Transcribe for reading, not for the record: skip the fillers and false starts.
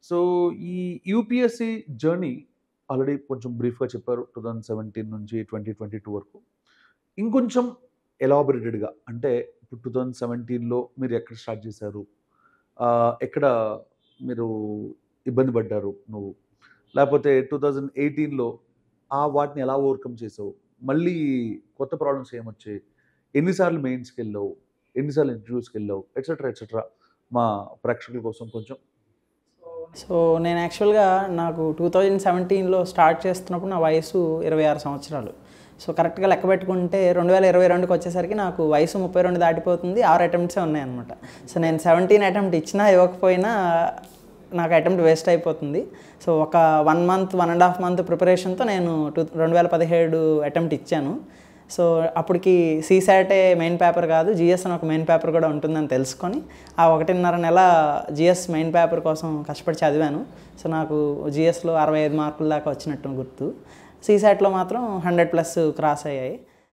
So ఈ UPSC journey already కొంచెం బ్రీఫ్‌గా చెప్పారు. 2017 నుంచి 2022 వరకు. ఇంకొంచెం ఎలాబొరేటెడ్‌గా అంటే ఇప్పుడు 2017లో మీరు ఎక్కడ స్టార్ట్ చేశారు? ఎక్కడ మీరు ఇబ్బంది పడ్డారు నువ్వు? లేపోతే 2018లో వాటిని ఎలా ఓవర్‌కమ్ చేసావు? మళ్ళీ కొత్త ప్రాబ్లమ్స్ ఏమొచ్చాయి? ఎన్ని సార్లు మెయిన్స్‌కెళ్ళావు? ఎన్ని సార్లు ఇంటర్వ్యూస్‌కెళ్ళావు? Etcetera, etcetera. మా ప్రేక్షకుల కోసం కొంచెం. సో నేను యాక్చువల్‌గా నాకు 2017లో స్టార్ట్ చేస్తున్నప్పుడు నా వయసు 26 సంవత్సరాలు. సో కరెక్ట్‌గా లెక్క పెట్టుకుంటే 2022కి వచ్చేసరికి నాకు వయసు 32 దాటిపోతుంది. 6 అటెంప్ట్సే ఉన్నాయన్నమాట. సో నేను 17 అటెంప్ట్ ఇచ్చినా ఇవ్వకపోయినా నాకు అటెంప్ట్ వేస్ట్ అయిపోతుంది. సో ఒక 1 మంత్, 1.5 మంత్ ప్రిపరేషన్‌తో నేను 2017 అటెంప్ట్ ఇచ్చాను. సో అప్పటికి సీసాటే మెయిన్ పేపర్ కాదు, జీఎస్ అని ఒక మెయిన్ పేపర్ కూడా ఉంటుందని తెలుసుకొని ఆ 1.5 నెల జీఎస్ మెయిన్ పేపర్ కోసం కష్టపడి చదివాను. సో నాకు జీఎస్లో 65 మార్కుల దాకా వచ్చినట్టు గుర్తు. సీసాట్లో మాత్రం 100+ క్రాస్ అయ్యాయి.